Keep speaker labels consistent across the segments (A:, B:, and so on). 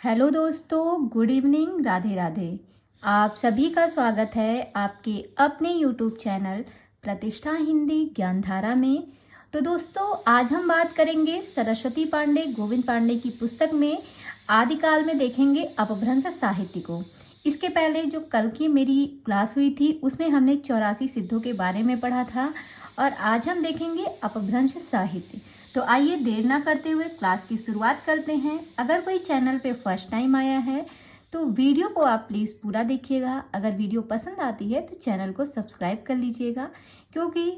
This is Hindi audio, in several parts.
A: हेलो दोस्तों, गुड इवनिंग, राधे राधे। आप सभी का स्वागत है आपके अपने यूट्यूब चैनल प्रतिष्ठा हिंदी ज्ञानधारा में। तो दोस्तों, आज हम बात करेंगे सरस्वती पांडे गोविंद पांडे की पुस्तक में आदिकाल में देखेंगे अपभ्रंश साहित्य को। इसके पहले जो कल की मेरी क्लास हुई थी उसमें हमने 84 सिद्धों के बारे में पढ़ा था और आज हम देखेंगे अपभ्रंश साहित्य। तो आइए देर ना करते हुए क्लास की शुरुआत करते हैं। अगर कोई चैनल पे फर्स्ट टाइम आया है तो वीडियो को आप प्लीज़ पूरा देखिएगा। अगर वीडियो पसंद आती है तो चैनल को सब्सक्राइब कर लीजिएगा, क्योंकि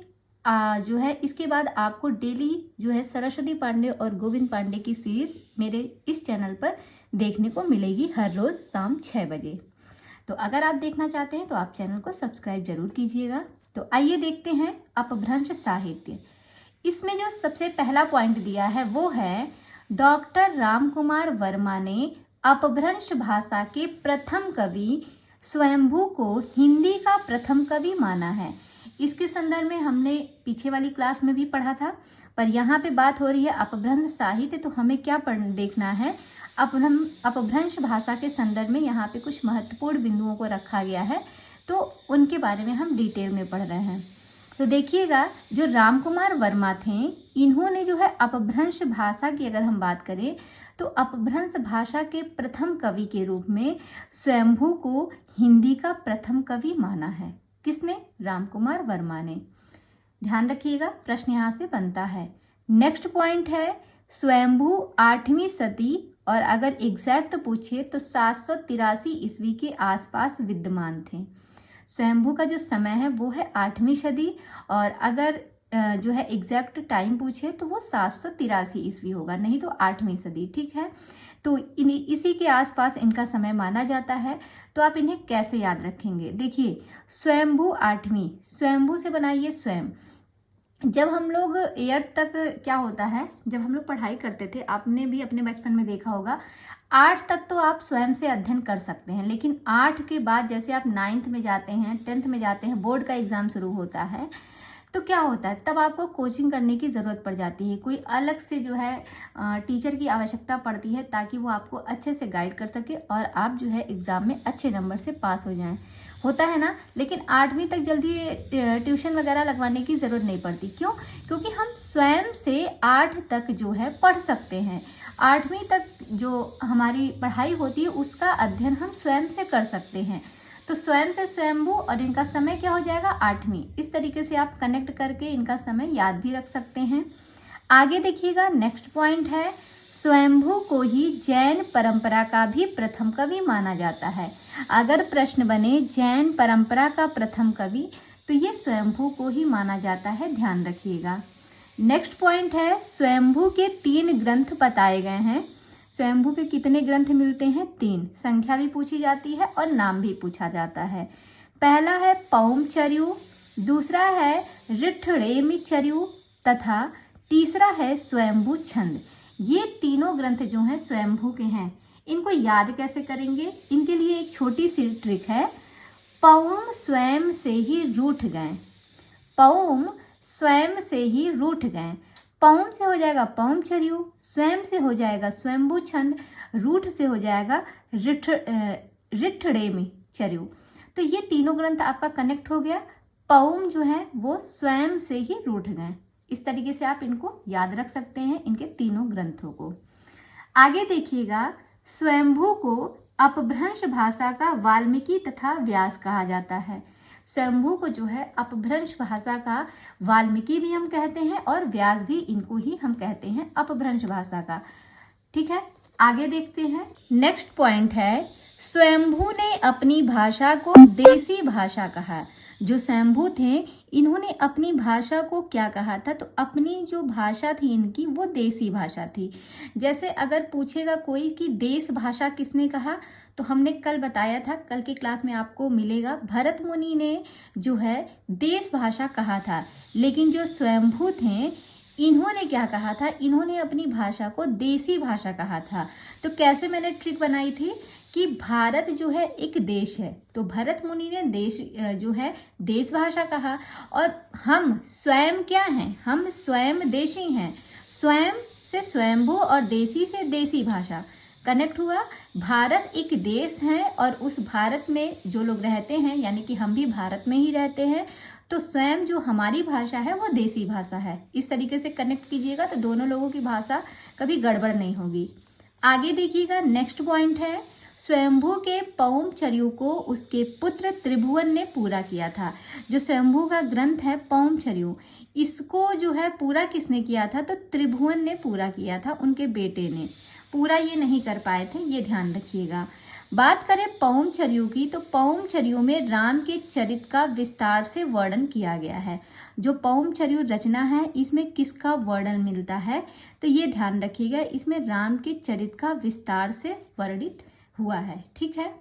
A: जो है इसके बाद आपको डेली जो है सरस्वती पांडे और गोविंद पांडे की सीरीज मेरे इस चैनल पर देखने को मिलेगी हर रोज़ शाम 6 बजे। तो अगर आप देखना चाहते हैं तो आप चैनल को सब्सक्राइब जरूर कीजिएगा। तो आइए देखते हैं अपभ्रंश साहित्य। इसमें जो सबसे पहला पॉइंट दिया है वो है डॉक्टर राम कुमार वर्मा ने अपभ्रंश भाषा के प्रथम कवि स्वयंभू को हिंदी का प्रथम कवि माना है। इसके संदर्भ में हमने पीछे वाली क्लास में भी पढ़ा था, पर यहाँ पे बात हो रही है अपभ्रंश साहित्य, तो हमें क्या देखना है, अपभ्रंश भाषा के संदर्भ में यहाँ पे कुछ महत्वपूर्ण बिंदुओं को रखा गया है, तो उनके बारे में हम डिटेल में पढ़ रहे हैं। तो देखिएगा, जो राम कुमार वर्मा थे, इन्होंने जो है अपभ्रंश भाषा की अगर हम बात करें तो अपभ्रंश भाषा के प्रथम कवि के रूप में स्वयंभू को हिंदी का प्रथम कवि माना है। किसने? राम कुमार वर्मा ने। ध्यान रखिएगा, प्रश्न यहाँ से बनता है। नेक्स्ट पॉइंट है स्वयंभू 8वीं सदी और अगर एग्जैक्ट पूछे तो 783 ईस्वी के आसपास विद्यमान थे। स्वयंभू का जो समय है वो है 8वीं सदी और अगर जो है एग्जैक्ट टाइम पूछे तो वो 783 ईस्वी होगा, नहीं तो 8वीं सदी। ठीक है, तो इसी के आसपास इनका समय माना जाता है। तो आप इन्हें कैसे याद रखेंगे? देखिए, स्वयंभू 8वीं, स्वयंभू से बनाइए स्वयं। जब हम लोग एयर तक क्या होता है, जब हम लोग पढ़ाई करते थे, आपने भी अपने बचपन में देखा होगा, 8 तक तो आप स्वयं से अध्ययन कर सकते हैं, लेकिन 8 के बाद जैसे आप 9th में जाते हैं, 10th में जाते हैं, बोर्ड का एग्जाम शुरू होता है, तो क्या होता है, तब आपको कोचिंग करने की ज़रूरत पड़ जाती है। कोई अलग से जो है टीचर की आवश्यकता पड़ती है ताकि वो आपको अच्छे से गाइड कर सके और आप जो है एग्ज़ाम में अच्छे नंबर से पास हो जाएं। होता है ना, लेकिन 8वीं तक जल्दी ट्यूशन वगैरह लगवाने की ज़रूरत नहीं पड़ती। क्यों? क्योंकि हम स्वयं से 8 तक जो है पढ़ सकते हैं। 8वीं तक जो हमारी पढ़ाई होती है उसका अध्ययन हम स्वयं से कर सकते हैं। तो स्वयं से स्वयंभू और इनका समय क्या हो जाएगा? 8वीं। इस तरीके से आप कनेक्ट करके इनका समय याद भी रख सकते हैं। आगे देखिएगा, नेक्स्ट पॉइंट है स्वयंभू को ही जैन परंपरा का भी प्रथम कवि माना जाता है। अगर प्रश्न बने जैन परंपरा का प्रथम कवि तो ये स्वयंभू को ही माना जाता है, ध्यान रखिएगा। नेक्स्ट पॉइंट है स्वयंभू के 3 ग्रंथ बताए गए हैं। स्वयंभू के कितने ग्रंथ मिलते हैं? 3। संख्या भी पूछी जाती है और नाम भी पूछा जाता है। पहला है पौमचर्यु, दूसरा है ऋठ्ठेमेचर्यु तथा तीसरा है स्वयंभू छंद। ये तीनों ग्रंथ जो हैं स्वयंभू के हैं। इनको याद कैसे करेंगे? इनके लिए एक छोटी सी ट्रिक है। पौम स्वयं से ही रूठ गए, पौम स्वयं से ही रूठ गए। पौम से हो जाएगा पौमचर्यु, स्वयं से हो जाएगा स्वयंभू छंद, रूठ से हो जाएगा ऋठ्ठेमेचर्यु। तो ये तीनों ग्रंथ आपका कनेक्ट हो गया। पौम जो है वो स्वयं से ही रूठ गए। इस तरीके से आप इनको याद रख सकते हैं, इनके तीनों ग्रंथों को। आगे देखिएगा, स्वयंभू को अपभ्रंश भाषा का वाल्मीकि तथा व्यास कहा जाता है। स्वयंभू को जो है अपभ्रंश भाषा का वाल्मीकि भी हम कहते हैं और व्यास भी, इनको ही हम कहते हैं अपभ्रंश भाषा का। ठीक है, आगे देखते हैं। नेक्स्ट पॉइंट है स्वयंभू ने अपनी भाषा को देसी भाषा कहा। जो स्वयंभू थे इन्होंने अपनी भाषा को क्या कहा था? तो अपनी जो भाषा थी इनकी वो देसी भाषा थी। जैसे अगर पूछेगा कोई कि देश भाषा किसने कहा, तो हमने कल बताया था, कल की क्लास में आपको मिलेगा, भरत मुनि ने जो है देश भाषा कहा था। लेकिन जो स्वयंभू थे इन्होंने क्या कहा था? इन्होंने अपनी भाषा को देसी भाषा कहा था। तो कैसे मैंने ट्रिक बनाई थी कि भारत जो है एक देश है, तो भरत मुनि ने देश जो है देश भाषा कहा, और हम स्वयं क्या हैं? हम स्वयं देशी हैं। स्वयं से स्वयंभू और देसी से देसी भाषा। कनेक्ट हुआ। भारत एक देश है और उस भारत में जो लोग रहते हैं, यानी कि हम भी भारत में ही रहते हैं, तो स्वयं जो हमारी भाषा है वो देसी भाषा है। इस तरीके से कनेक्ट कीजिएगा तो दोनों लोगों की भाषा कभी गड़बड़ नहीं होगी। आगे देखिएगा, नेक्स्ट पॉइंट है, स्वयंभू के पौमचर्यु को उसके पुत्र त्रिभुवन ने पूरा किया था। जो स्वयंभू का ग्रंथ है पौमचर्यु, इसको जो है पूरा किसने किया था? तो त्रिभुवन ने पूरा किया था, उनके बेटे ने। पूरा ये नहीं कर पाए थे, ये ध्यान रखिएगा। बात करें पौमचर्यु की, तो पौमचर्यु में राम के चरित्र का विस्तार से वर्णन किया गया है। जो पौमचर्यु रचना है इसमें किसका वर्णन मिलता है? तो ये ध्यान रखिएगा, इसमें राम के चरित्र का विस्तार से वर्णित हुआ है। ठीक है।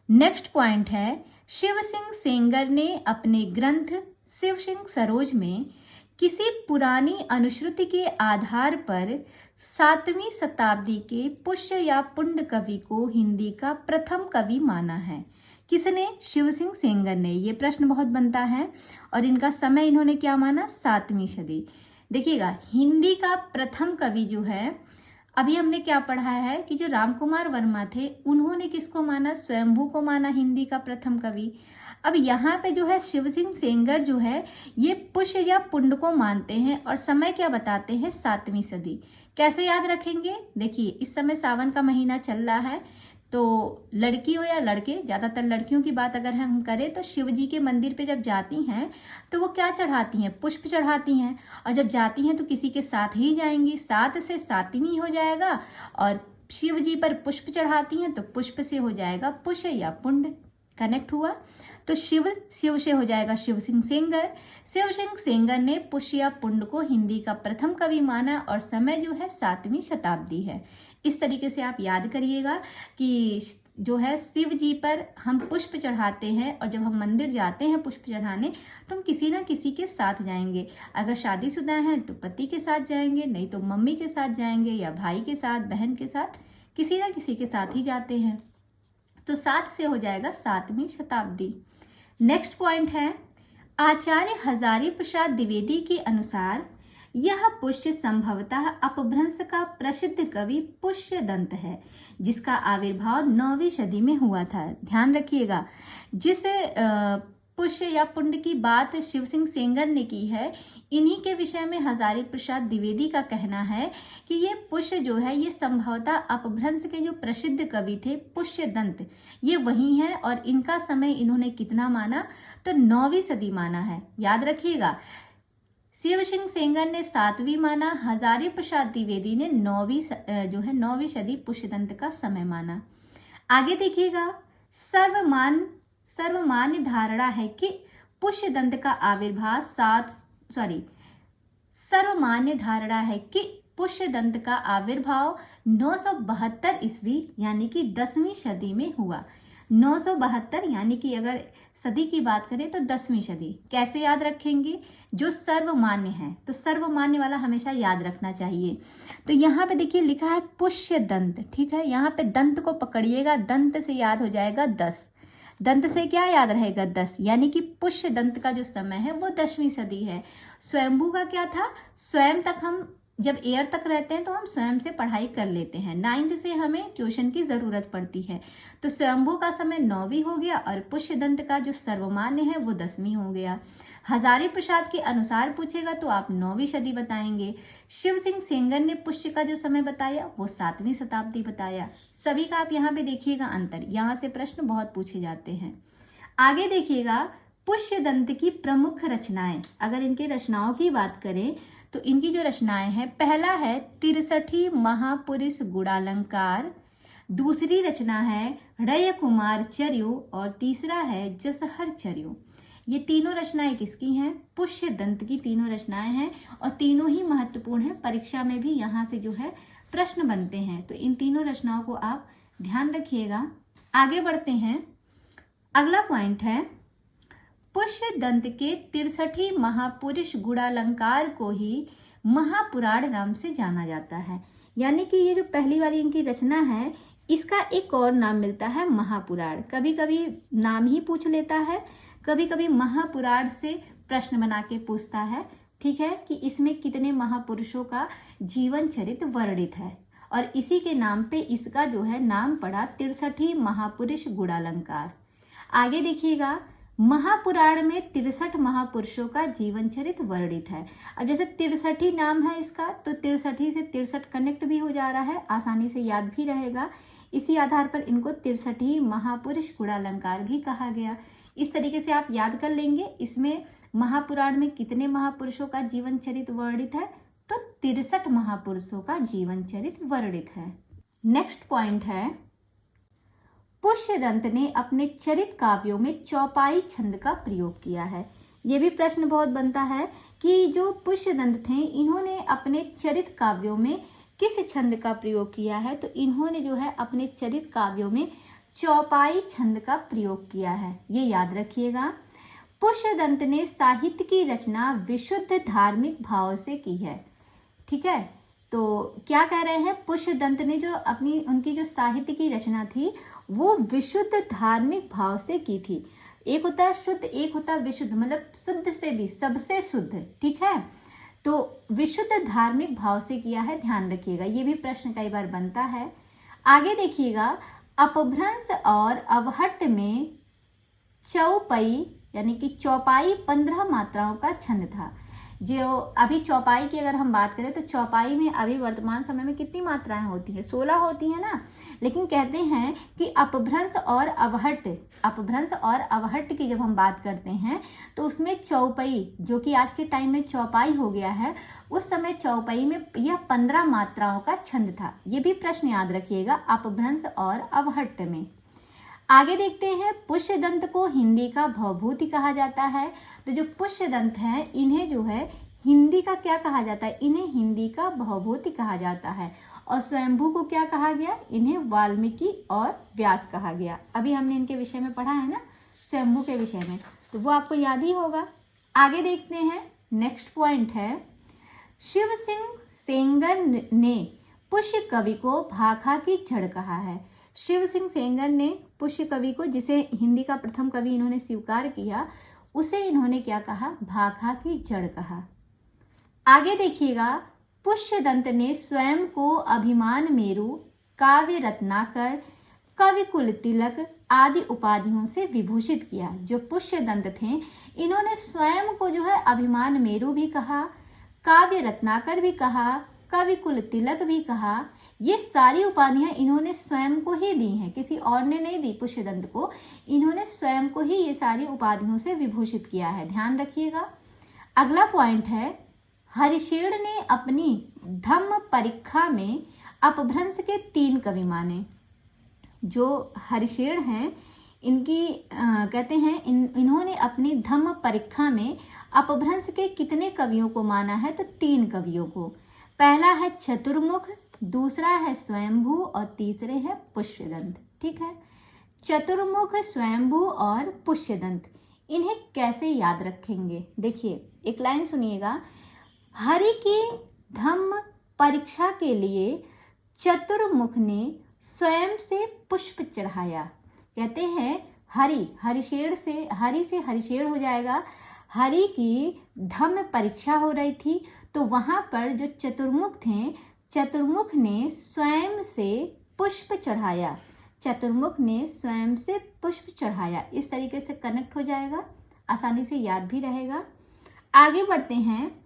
A: नेक्स्ट पॉइंट है, शिव सिंह सेंगर ने अपने ग्रंथ शिव सिंह सरोज में किसी पुरानी अनुश्रुति के आधार पर 7वीं शताब्दी के पुष्य या पुंड कवि को हिंदी का प्रथम कवि माना है। किसने? शिव सिंह सेंगर ने। ये प्रश्न बहुत बनता है। और इनका समय इन्होंने क्या माना? 7वीं सदी। देखिएगा, हिंदी का प्रथम कवि जो है, अभी हमने क्या पढ़ा है कि जो रामकुमार वर्मा थे उन्होंने किसको माना? स्वयंभू को माना हिंदी का प्रथम कवि। अब यहाँ पे जो है शिव सिंह सेंगर जो है ये पुष्य या पुंड को मानते हैं और समय क्या बताते हैं? 7वीं सदी। कैसे याद रखेंगे? देखिए, इस समय सावन का महीना चल रहा है, तो लड़की हो या लड़के, ज़्यादातर लड़कियों की बात अगर हम करें तो शिव जी के मंदिर पे जब जाती हैं तो वो क्या चढ़ाती हैं? पुष्प चढ़ाती हैं। और जब जाती हैं तो किसी के साथ ही जाएंगी, 7 से 7वीं हो जाएगा। और शिव जी पर पुष्प चढ़ाती हैं तो पुष्प से हो जाएगा पुष्य या पुंड। कनेक्ट हुआ। तो शिव से हो जाएगा शिव सिंह सेंगर। शिव सिंह सेंगर ने पुष्य या पुंड को हिंदी का प्रथम कवि माना और समय जो है 7वीं शताब्दी है। इस तरीके से आप याद करिएगा कि जो है शिव जी पर हम पुष्प चढ़ाते हैं और जब हम मंदिर जाते हैं पुष्प चढ़ाने तो हम किसी ना किसी के साथ जाएंगे। अगर शादीशुदा हैं तो पति के साथ जाएंगे, नहीं तो मम्मी के साथ जाएंगे या भाई के साथ, बहन के साथ, किसी ना किसी के साथ ही जाते हैं। तो 7 से हो जाएगा 7वीं शताब्दी। नेक्स्ट पॉइंट है, आचार्य हजारी प्रसाद द्विवेदी के अनुसार यह पुष्य संभवतः अपभ्रंश का प्रसिद्ध कवि पुष्यदंत है, जिसका आविर्भाव 9वीं सदी में हुआ था। ध्यान रखिएगा, जिस पुष्य या पुंड की बात शिव सिंह सेंगर ने की है, इन्हीं के विषय में हजारी प्रसाद द्विवेदी का कहना है कि ये पुष्य जो है ये संभवतः अपभ्रंश के जो प्रसिद्ध कवि थे पुष्यदंत, ये वही हैं। और इनका समय इन्होंने कितना माना? तो 9वीं सदी माना है। याद रखिएगा, शिव सिंह सेंगर ने 7वीं माना, हजारी प्रसाद द्विवेदी ने 9वीं सदी पुष्यदंत का समय माना। आगे देखिएगा, सर्वमान्य धारणा है कि पुष्यदंत का आविर्भाव सर्वमान्य धारणा है कि पुष्यदंत का आविर्भाव 972 ईस्वी यानी कि 10वीं सदी में हुआ। 972 यानी कि अगर सदी की बात करें तो 10वीं सदी। कैसे याद रखेंगे? जो सर्वमान्य है तो सर्वमान्य वाला हमेशा याद रखना चाहिए। तो यहाँ पे देखिए लिखा है पुष्यदंत। ठीक है, यहाँ पे दंत को पकड़िएगा, दंत से याद हो जाएगा 10। दंत से क्या याद रहेगा? 10, यानी कि पुष्यदंत का जो समय है वो 10वीं सदी है। स्वयंभू का क्या था? स्वयं तक हम जब एयर तक रहते हैं तो हम स्वयं से पढ़ाई कर लेते हैं, 9th से हमें ट्यूशन की जरूरत पड़ती है। तो स्वयंभू का समय 9वीं हो गया और पुष्यदंत का जो सर्वमान्य है वो 10वीं हो गया। हजारी प्रसाद के अनुसार पूछेगा तो आप 9वीं सदी बताएंगे। शिव सिंह सेंगर ने पुष्य का जो समय बताया वो 7वीं शताब्दी बताया। सभी का आप यहाँ पे देखिएगा अंतर, यहाँ से प्रश्न बहुत पूछे जाते हैं। आगे देखिएगा, पुष्यदंत की प्रमुख रचनाएं। अगर इनके रचनाओं की बात करें तो इनकी जो रचनाएं हैं, पहला है 63 महापुरुष गुणालंकार, दूसरी रचना है रय कुमार चर्यु और तीसरा है जसहर चर्यु। ये तीनों रचनाएं किसकी हैं? पुष्यदंत की तीनों रचनाएं हैं और तीनों ही महत्वपूर्ण है। परीक्षा में भी यहाँ से जो है प्रश्न बनते हैं, तो इन तीनों रचनाओं को आप ध्यान रखिएगा। आगे बढ़ते हैं, अगला पॉइंट है, पुष्यदंत के 63 महापुरुष गुणालंकार को ही महापुराण नाम से जाना जाता है। यानी कि ये जो पहली वाली इनकी रचना है इसका एक और नाम मिलता है महापुराण। कभी कभी नाम ही पूछ लेता है, कभी कभी महापुराण से प्रश्न बना के पूछता है। ठीक है, कि इसमें कितने महापुरुषों का जीवन चरित्र वर्णित है। और इसी के नाम पे इसका जो है नाम पड़ा 63 महापुरुष गुणालंकार। आगे देखिएगा, महापुराण में 63 महापुरुषों का जीवन चरित्र वर्णित है। अब जैसे 63 नाम है इसका, तो 63 से 63 कनेक्ट भी हो जा रहा है, आसानी से याद भी रहेगा। इसी आधार पर इनको 63 महापुरुष गुणालंकार भी कहा गया। इस तरीके से आप याद कर लेंगे। इसमें महापुराण में कितने महापुरुषों का जीवन चरित्र वर्णित है, तो 63 महापुरुषों का जीवन चरित्र वर्णित है। नेक्स्ट पॉइंट है, पुष्यदंत ने अपने चरित काव्यों में चौपाई छंद का प्रयोग किया है। ये भी प्रश्न बहुत बनता है कि जो पुष्यदंत थे इन्होंने अपने चरित काव्यों में किस छंद का प्रयोग किया है, तो इन्होंने जो है अपने चरित काव्यों में चौपाई छंद का प्रयोग किया है। ये याद रखिएगा। पुष्यदंत ने साहित्य की रचना विशुद्ध धार्मिक भाव से की है। ठीक है, तो क्या कह रहे हैं, पुष्यदंत ने जो उनकी जो साहित्य की रचना थी वो विशुद्ध धार्मिक भाव से की थी। एक होता है शुद्ध, एक होता है विशुद्ध, मतलब शुद्ध से भी सबसे शुद्ध। ठीक है, तो विशुद्ध धार्मिक भाव से किया है, ध्यान रखिएगा। ये भी प्रश्न कई बार बनता है। आगे देखिएगा, अपभ्रंश और अवहट्ट में चौपाई यानी कि चौपाई 15 मात्राओं का छंद था। जो अभी चौपाई की अगर हम बात करें तो चौपाई में अभी वर्तमान समय में कितनी मात्राएं होती हैं, 16 होती हैं ना। लेकिन कहते हैं कि अपभ्रंश और अवहट्ट की जब हम बात करते हैं तो उसमें चौपाई, जो कि आज के टाइम में चौपाई हो गया है, उस समय चौपाई में यह 15 मात्राओं का छंद था। ये भी प्रश्न याद रखिएगा, अपभ्रंश और अवहट्ट में। आगे देखते हैं, पुष्यदंत को हिंदी का भवभूति कहा जाता है। तो जो पुष्यदंत हैं इन्हें जो है हिंदी का क्या कहा जाता है, इन्हें हिंदी का भवभूति कहा जाता है। और स्वयंभू को क्या कहा गया, इन्हें वाल्मीकि और व्यास कहा गया। अभी हमने इनके विषय में पढ़ा है ना, स्वयंभू के विषय में, तो वो आपको याद ही होगा। आगे देखते हैं, नेक्स्ट पॉइंट है, शिव सिंह सेंगर ने पुष्य कवि को भाखा की जड़ कहा है। शिव सिंह सेंगर ने पुष्य कवि को, जिसे हिंदी का प्रथम कवि इन्होंने स्वीकार किया, उसे इन्होंने क्या कहा, भाखा की जड़ कहा। आगे देखिएगा, पुष्यदंत ने स्वयं को अभिमान मेरु, काव्य रत्नाकर, कविकुल तिलक आदि उपाधियों से विभूषित किया। जो पुष्यदंत थे इन्होंने स्वयं को जो है अभिमान मेरु भी कहा, काव्य रत्नाकर भी कहा, कविकुल तिलक भी कहा। ये सारी उपाधियां इन्होंने स्वयं को ही दी हैं, किसी और ने नहीं दी पुष्यदंत को, इन्होंने स्वयं को ही ये सारी उपाधियों से विभूषित किया है, ध्यान रखिएगा। अगला पॉइंट है, हरिशेड़ ने अपनी धम्म परीक्षा में अपभ्रंश के 3 कवि माने। जो हरिशेड़ हैं इनकी कहते हैं इन्होंने अपनी धम्म परीक्षा में अपभ्रंश के कितने कवियों को माना है, तो 3 कवियों को। पहला है चतुर्मुख, दूसरा है स्वयंभू और तीसरे है पुष्यदंत। ठीक है, चतुर्मुख, स्वयंभू और पुष्यदंत, इन्हें कैसे याद रखेंगे, देखिए एक लाइन सुनिएगा। हरि की धम्म परीक्षा के लिए चतुर्मुख ने स्वयं से पुष्प चढ़ाया। कहते हैं हरिशेड़ से हरिशेड़ हो जाएगा। हरि की धम्म परीक्षा हो रही थी, तो वहां पर जो चतुर्मुख थे, चतुर्मुख ने स्वयं से पुष्प चढ़ाया। चतुर्मुख ने स्वयं से पुष्प चढ़ाया, इस तरीके से कनेक्ट हो जाएगा, आसानी से याद भी रहेगा। आगे बढ़ते हैं,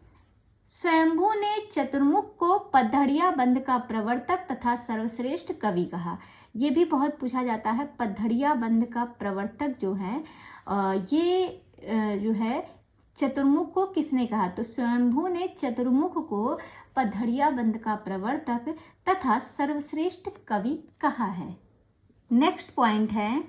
A: स्वयंभू ने चतुर्मुख को पद्धड़िया बंध का प्रवर्तक तथा सर्वश्रेष्ठ कवि कहा। ये भी बहुत पूछा जाता है, पद्धड़िया बंध का प्रवर्तक जो है ये जो है चतुर्मुख को किसने कहा, तो स्वयंभू ने चतुर्मुख को पद्धड़िया बंध का प्रवर्तक तथा सर्वश्रेष्ठ कवि कहा है। नेक्स्ट पॉइंट है,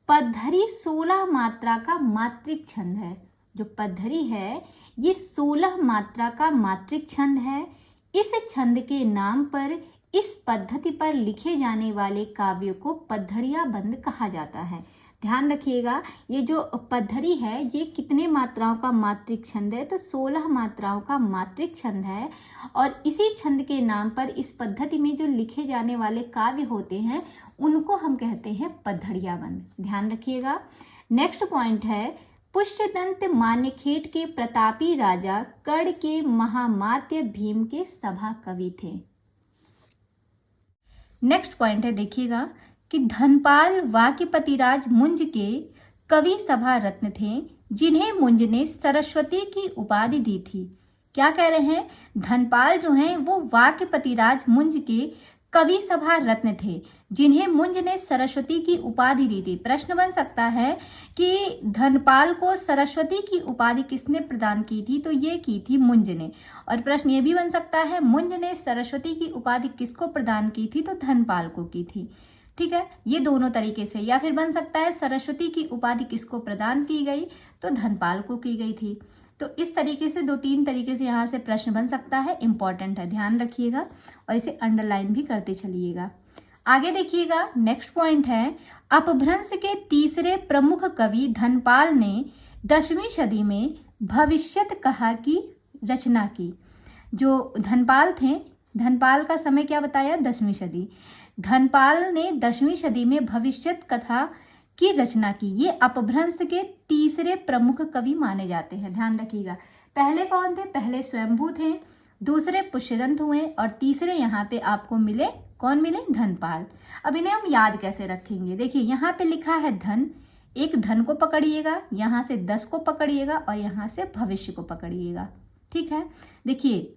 A: पद्धरी 16 मात्रा का मात्रिक छंद है। जो पद्धरी है ये 16 मात्रा का मात्रिक छंद है। इस छंद के नाम पर इस पद्धति पर लिखे जाने वाले काव्यों को पद्धड़िया बंध कहा जाता है। ध्यान रखिएगा, ये जो पद्धरी है ये कितने मात्राओं का मात्रिक छंद है, तो 16 मात्राओं का मात्रिक छंद है। और इसी छंद के नाम पर इस पद्धति में जो लिखे जाने वाले काव्य होते हैं उनको हम कहते हैं पद्धड़िया बंध, ध्यान रखिएगा। नेक्स्ट पॉइंट है, पुष्यदंत मान्यखेट के प्रतापी राजा कर्ण के महामात्य भीम के सभा कवि थे। नेक्स्ट पॉइंट है, देखिएगा कि धनपाल वाक्यपतिराज मुंज के कवि सभा रत्न थे जिन्हें मुंज ने सरस्वती की उपाधि दी थी। क्या कह रहे हैं, धनपाल जो हैं वो वाक्यपतिराज मुंज के कवि सभा रत्न थे जिन्हें मुंज ने सरस्वती की उपाधि दी थी। प्रश्न बन सकता है कि धनपाल को सरस्वती की उपाधि किसने प्रदान की थी, तो ये की थी मुंज ने। और प्रश्न ये भी बन सकता है मुंज ने सरस्वती की उपाधि किसको प्रदान की थी, तो धनपाल को की थी। ठीक है, ये दोनों तरीके से, या फिर बन सकता है सरस्वती की उपाधि किसको प्रदान की गई, तो धनपाल को की गई थी। तो इस तरीके से 2-3 तरीके से यहाँ से प्रश्न बन सकता है, इंपॉर्टेंट है, ध्यान रखिएगा और इसे अंडरलाइन भी करते चलिएगा। आगे देखिएगा, नेक्स्ट पॉइंट है, अपभ्रंश के तीसरे प्रमुख कवि धनपाल ने 10वीं सदी में भविष्यत कहा की रचना की। जो धनपाल थे, धनपाल का समय क्या बताया, 10वीं सदी। धनपाल ने 10वीं सदी में भविष्यत कथा की रचना की। ये अपभ्रंश के तीसरे प्रमुख कवि माने जाते हैं, ध्यान रखिएगा। पहले कौन थे, पहले स्वयंभू थे, दूसरे पुष्यदंत हुए और तीसरे यहाँ पे आपको मिले, कौन मिले, धनपाल। अब इन्हें हम याद कैसे रखेंगे, देखिए यहाँ पे लिखा है धन, एक धन को पकड़िएगा, यहाँ से 10 को पकड़िएगा और यहाँ से भविष्य को पकड़िएगा। ठीक है, देखिए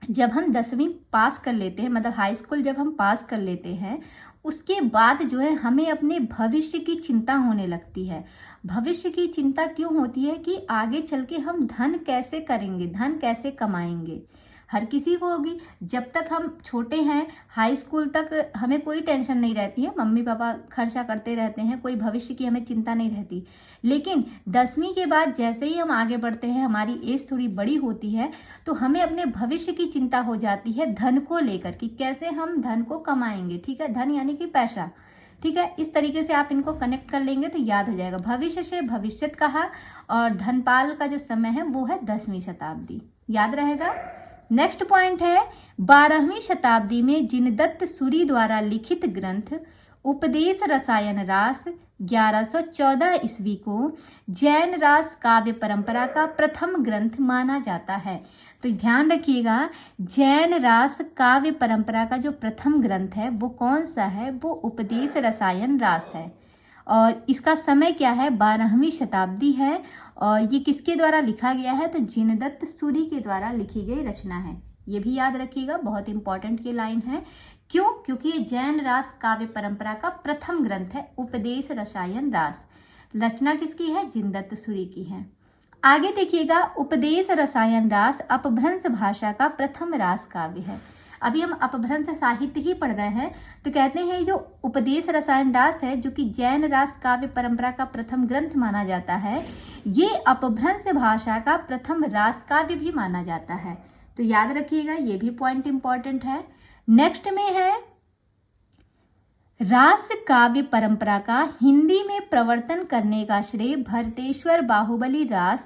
A: जब हम 10वीं पास कर लेते हैं, मतलब हाई स्कूल जब हम पास कर लेते हैं, उसके बाद जो है हमें अपने भविष्य की चिंता होने लगती है। भविष्य की चिंता क्यों होती है कि आगे चल के हम धन कैसे करेंगे, धन कैसे कमाएंगे, हर किसी को होगी। जब तक हम छोटे हैं, हाई स्कूल तक हमें कोई टेंशन नहीं रहती है, मम्मी पापा खर्चा करते रहते हैं, कोई भविष्य की हमें चिंता नहीं रहती। लेकिन 10वीं के बाद जैसे ही हम आगे बढ़ते हैं, हमारी एज थोड़ी बड़ी होती है, तो हमें अपने भविष्य की चिंता हो जाती है धन को लेकर कि कैसे हम धन को कमाएंगे। ठीक है, धन यानी कि पैसा। ठीक है, इस तरीके से आप इनको कनेक्ट कर लेंगे तो याद हो जाएगा। भविष्य से भविष्यत कहा और धनपाल का जो समय है वो है 10वीं शताब्दी, याद रहेगा। नेक्स्ट पॉइंट है, 12वीं शताब्दी में जिनदत्त सूरी द्वारा लिखित ग्रंथ उपदेश रसायन रास 1114 ईस्वी को जैन रास काव्य परंपरा का प्रथम ग्रंथ माना जाता है। तो ध्यान रखिएगा, जैन रास काव्य परंपरा का जो प्रथम ग्रंथ है वो कौन सा है, वो उपदेश रसायन रास है। और इसका समय क्या है, 12वीं शताब्दी है। और ये किसके द्वारा लिखा गया है, तो जिनदत्त सूरी के द्वारा लिखी गई रचना है। ये भी याद रखिएगा, बहुत इंपॉर्टेंट की लाइन है। क्यों, क्योंकि ये जैन रास काव्य परंपरा का प्रथम ग्रंथ है, उपदेश रसायन रास। रचना किसकी है, जिनदत्त सूरी की है। आगे देखिएगा, उपदेश रसायन रास अपभ्रंश भाषा का प्रथम रास काव्य है। अभी हम अपभ्रंश साहित्य ही पढ़ रहे हैं, तो कहते हैं जो उपदेश रसायन रास है, जो कि जैन रास काव्य परंपरा का प्रथम ग्रंथ माना जाता है, ये अपभ्रंश भाषा का प्रथम रास काव्य भी माना जाता है। तो याद रखिएगा, ये भी पॉइंट इंपॉर्टेंट है। नेक्स्ट में है, रास काव्य परंपरा का हिंदी में प्रवर्तन करने का श्रेय भरतेश्वर बाहुबली रास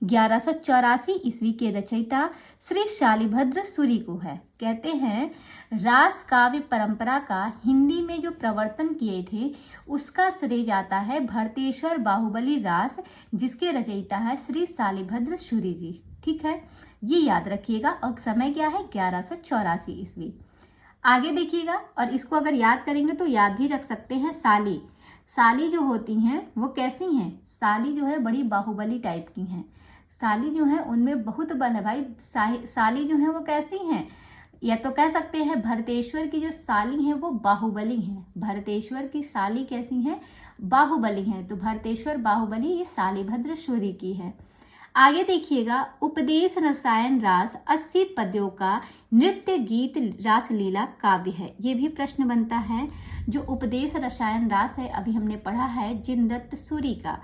A: 1184 ईस्वी के रचयिता श्री शालिभद्र सूरी को है। कहते हैं रास काव्य परंपरा का हिंदी में जो प्रवर्तन किए थे उसका श्रेय जाता है भरतेश्वर बाहुबली रास, जिसके रचयिता है श्री शालिभद्र सूरी जी। ठीक है, ये याद रखिएगा। और समय क्या है, 1184 ईस्वी। आगे देखिएगा, और इसको अगर याद करेंगे तो याद भी रख सकते हैं, साली। साली जो होती हैं वो कैसी हैं, साली जो है बड़ी बाहुबली टाइप की हैं। साली जो है उनमें बहुत बल है भाई। साली जो है वो कैसी हैं, या तो कह सकते हैं भरतेश्वर की जो साली हैं वो बाहुबली हैं। भरतेश्वर की साली कैसी हैं, बाहुबली हैं। तो भरतेश्वर बाहुबली ये शालिभद्र सूरी की है। आगे देखिएगा, उपदेश रसायन रास 80 पद्यों का नृत्य गीत रासलीला काव्य है। ये भी प्रश्न बनता है। जो उपदेश रसायन रास है, अभी हमने पढ़ा है जिनदत्त सूरी का,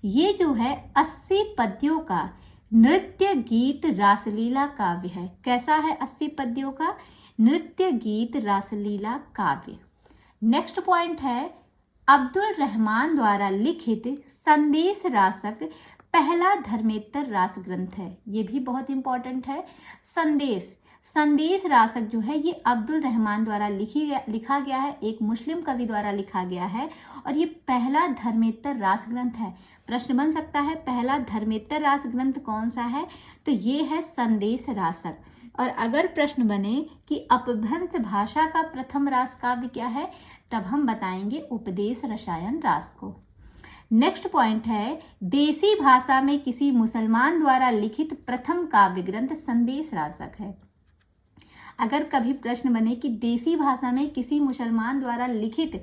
A: ये जो है 80 पद्यों का नृत्य गीत रासलीला काव्य है। कैसा है, 80 पद्यों का नृत्य गीत रासलीला काव्य। नेक्स्ट पॉइंट है, अब्दुल रहमान द्वारा लिखित संदेश रासक पहला धर्मेत्तर रास ग्रंथ है। ये भी बहुत इंपॉर्टेंट है। संदेश रासक जो है ये अब्दुल रहमान द्वारा लिखा गया है, एक मुस्लिम कवि द्वारा लिखा गया है, और ये पहला धर्मेत्तर रास ग्रंथ है। प्रश्न बन सकता है पहला धर्मेत्तर रास ग्रंथ कौन सा है, तो ये है संदेश रासक। और अगर प्रश्न बने कि अपभ्रंश भाषा का प्रथम रास काव्य क्या है, तब हम बताएंगे उपदेश रसायन रास को। नेक्स्ट पॉइंट है, देसी भाषा में किसी मुसलमान द्वारा लिखित प्रथम काव्य ग्रंथ संदेश रासक है। अगर कभी प्रश्न बने कि देसी भाषा में किसी मुसलमान द्वारा लिखित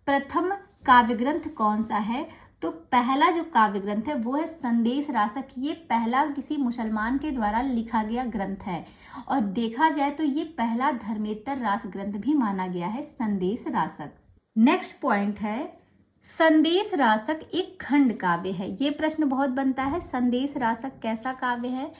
A: प्रथम काव्य ग्रंथ कौन सा है, तो पहला जो काव्य ग्रंथ है वो है संदेश रासक। ये पहला किसी मुसलमान के द्वारा लिखा गया ग्रंथ है और देखा जाए तो ये पहला धर्मेतर रास ग्रंथ भी माना गया है, संदेश रासक। नेक्स्ट पॉइंट है, संदेश रासक एक खंड काव्य है। ये प्रश्न बहुत बनता है, संदेश रासक कैसा काव्य है।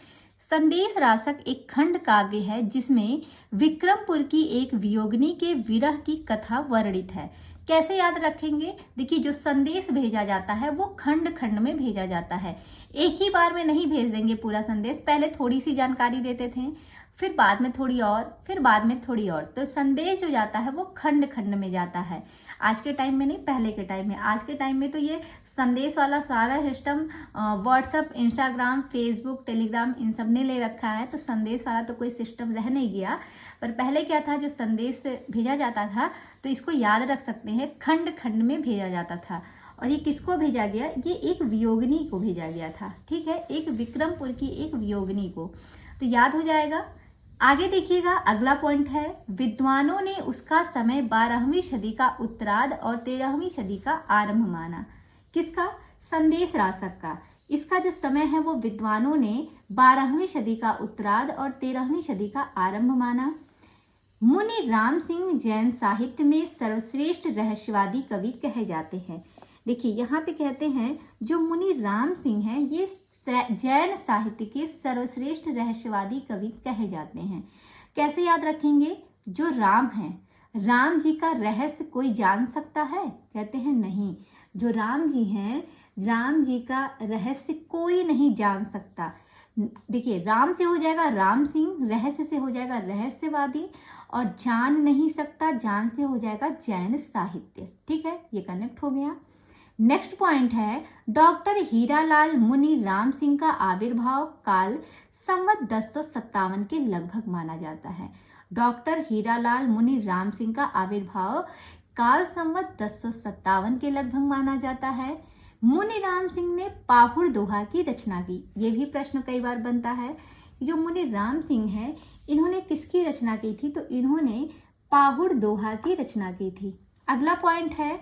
A: संदेश रासक एक खंड काव्य है जिसमें विक्रमपुर की एक वियोगिनी के विरह की कथा वर्णित है। कैसे याद रखेंगे? देखिए, जो संदेश भेजा जाता है वो खंड खंड में भेजा जाता है, एक ही बार में नहीं भेज देंगे पूरा संदेश। पहले थोड़ी सी जानकारी देते थे, फिर बाद में थोड़ी और, फिर बाद में थोड़ी और। तो संदेश जो जाता है वो खंड खंड में जाता है। आज के टाइम में नहीं, पहले के टाइम में। आज के टाइम में तो ये संदेश वाला सारा system WhatsApp, Instagram, Facebook, Telegram इन सब ने ले रखा है, तो संदेश वाला तो कोई सिस्टम रह नहीं गया। पर पहले क्या था, जो संदेश भेजा जाता था तो इसको याद रख सकते हैं, खंड खंड में भेजा जाता था। और ये किसको भेजा गया? ये एक वियोगिनी को भेजा गया था, ठीक है, एक विक्रमपुर की एक वियोगिनी को, तो याद हो जाएगा। आगे देखिएगा, अगला पॉइंट है, विद्वानों ने उसका समय 12वीं सदी का उत्तरार्ध और 13वीं सदी का आरंभ माना। किसका? संदेश रासक का। इसका जो समय है वो विद्वानों ने 12वीं सदी का उत्तरार्ध और 13वीं सदी का आरंभ माना। मुनि राम सिंह जैन साहित्य में सर्वश्रेष्ठ रहस्यवादी कवि कहे जाते हैं। देखिए, यहाँ पे कहते हैं जो मुनि राम सिंह हैं ये जैन साहित्य के सर्वश्रेष्ठ रहस्यवादी कवि कहे जाते हैं। कैसे याद रखेंगे? जो राम है, राम जी का रहस्य कोई जान सकता है? कहते हैं नहीं। जो राम जी हैं, राम जी का रहस्य कोई नहीं जान सकता। देखिए, राम से हो जाएगा राम सिंह, रहस्य से हो जाएगा रहस्यवादी, और जान नहीं सकता, जान से हो जाएगा जैन साहित्य। ठीक है, ये कनेक्ट हो गया। नेक्स्ट पॉइंट है, डॉक्टर हीरालाल मुनि राम सिंह का आविर्भाव काल संवत 1057 के लगभग माना जाता है। डॉक्टर हीरालाल मुनि राम सिंह का आविर्भाव काल संवत 1057 के लगभग माना जाता है। मुनि राम सिंह ने पाहुड़ दोहा की रचना की। ये भी प्रश्न कई बार बनता है, जो मुनि राम सिंह है इन्होंने किसकी रचना की थी? तो इन्होंने पाहुड़ दोहा की रचना की थी। अगला पॉइंट है,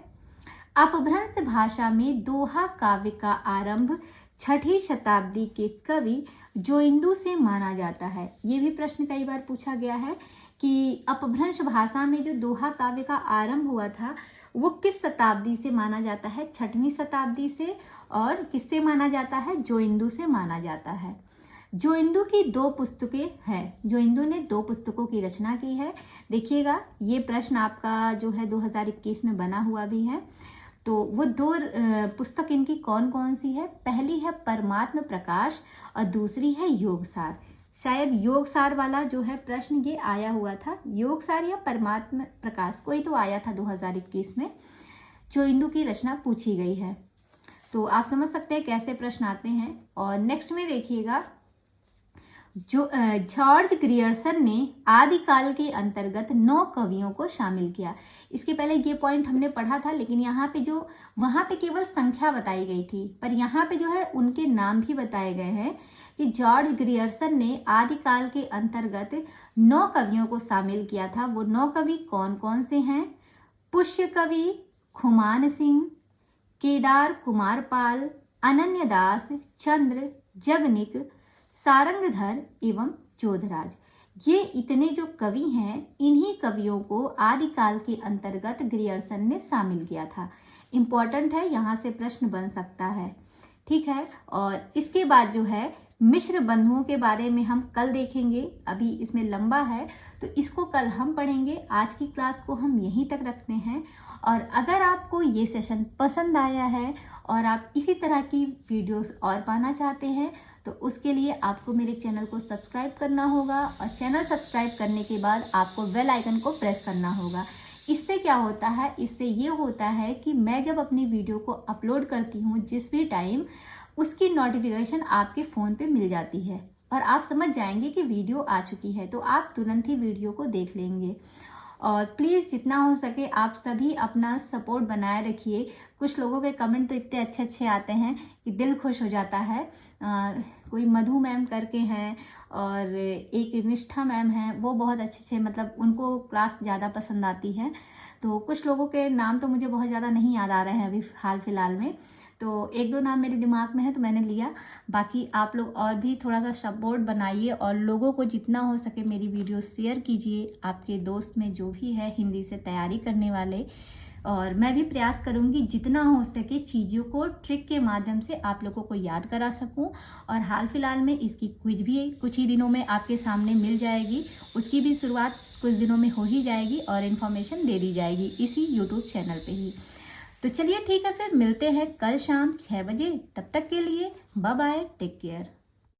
A: अपभ्रंश भाषा में दोहा काव्य का आरंभ 6ठी शताब्दी के कवि जोइंदू से माना जाता है। ये भी प्रश्न कई बार पूछा गया है कि अपभ्रंश भाषा में जो दोहा काव्य का आरंभ हुआ था वो किस शताब्दी से माना जाता है? 6वीं शताब्दी से। और किससे माना जाता है? जोइंदू से माना जाता है। जोइंदू की 2 पुस्तकें हैं। जोइंदू ने 2 पुस्तकों की रचना की है। देखिएगा, ये प्रश्न आपका जो है 2021 में बना हुआ भी है। तो वो 2 पुस्तक इनकी कौन कौन सी है? पहली है परमात्म प्रकाश और दूसरी है योगसार। शायद योगसार वाला जो है प्रश्न ये आया हुआ था, योगसार या परमात्म प्रकाश, कोई तो आया था 2021 में। जोइंदू की रचना पूछी गई है, तो आप समझ सकते हैं कैसे प्रश्न आते हैं। और नेक्स्ट में देखिएगा, जो जॉर्ज ग्रियर्सन ने आदिकाल के अंतर्गत 9 कवियों को शामिल किया। इसके पहले ये पॉइंट हमने पढ़ा था, लेकिन यहाँ पे जो वहाँ पे केवल संख्या बताई गई थी, पर यहाँ पे जो है उनके नाम भी बताए गए हैं कि जॉर्ज ग्रियर्सन ने आदिकाल के अंतर्गत 9 कवियों को शामिल किया था। वो 9 कवि कौन कौन से हैं? पुष्य कवि, खुमान सिंह, केदार कुमार पाल, अनन्य दास, चंद्र, जगनिक, सारंगधर एवं जोधराज। ये इतने जो कवि हैं, इन्हीं कवियों को आदिकाल के अंतर्गत ग्रियर्सन ने शामिल किया था। इम्पॉर्टेंट है, यहाँ से प्रश्न बन सकता है। ठीक है, और इसके बाद जो है मिश्र बंधुओं के बारे में हम कल देखेंगे। अभी इसमें लंबा है तो इसको कल हम पढ़ेंगे। आज की क्लास को हम यहीं तक रखते हैं। और अगर आपको ये सेशन पसंद आया है और आप इसी तरह की वीडियोस और पाना चाहते हैं तो उसके लिए आपको मेरे चैनल को सब्सक्राइब करना होगा, और चैनल सब्सक्राइब करने के बाद आपको बेल आइकन को प्रेस करना होगा। इससे क्या होता है? इससे ये होता है कि मैं जब अपनी वीडियो को अपलोड करती हूँ जिस भी टाइम, उसकी नोटिफिकेशन आपके फ़ोन पे मिल जाती है। और आप समझ जाएंगे कि वीडियो आ चुकी है, तो आप तुरंत ही वीडियो को देख लेंगे। और प्लीज़ जितना हो सके आप सभी अपना सपोर्ट बनाए रखिए। कुछ लोगों के कमेंट तो इतने अच्छे अच्छे आते हैं कि दिल खुश हो जाता है। कोई मधु मैम करके हैं और एक निष्ठा मैम हैं, वो बहुत अच्छे अच्छे, मतलब उनको क्लास ज़्यादा पसंद आती है। तो कुछ लोगों के नाम तो मुझे बहुत ज़्यादा नहीं याद आ रहे हैं अभी हाल फिलहाल में, तो एक दो नाम मेरे दिमाग में है तो मैंने लिया। बाकी आप लोग और भी थोड़ा सा सपोर्ट बनाइए और लोगों को जितना हो सके मेरी वीडियो शेयर कीजिए, आपके दोस्त में जो भी है हिंदी से तैयारी करने वाले। और मैं भी प्रयास करूंगी जितना हो सके चीज़ों को ट्रिक के माध्यम से आप लोगों को याद करा सकूं। और हाल फिलहाल में इसकी क्विज भी कुछ ही दिनों में आपके सामने मिल जाएगी, उसकी भी शुरुआत कुछ दिनों में हो ही जाएगी और इन्फॉर्मेशन दे दी जाएगी इसी यूट्यूब चैनल पे ही। तो चलिए ठीक है, फिर मिलते हैं कल शाम 6 बजे। तब तक के लिए बाय बाय, टेक केयर।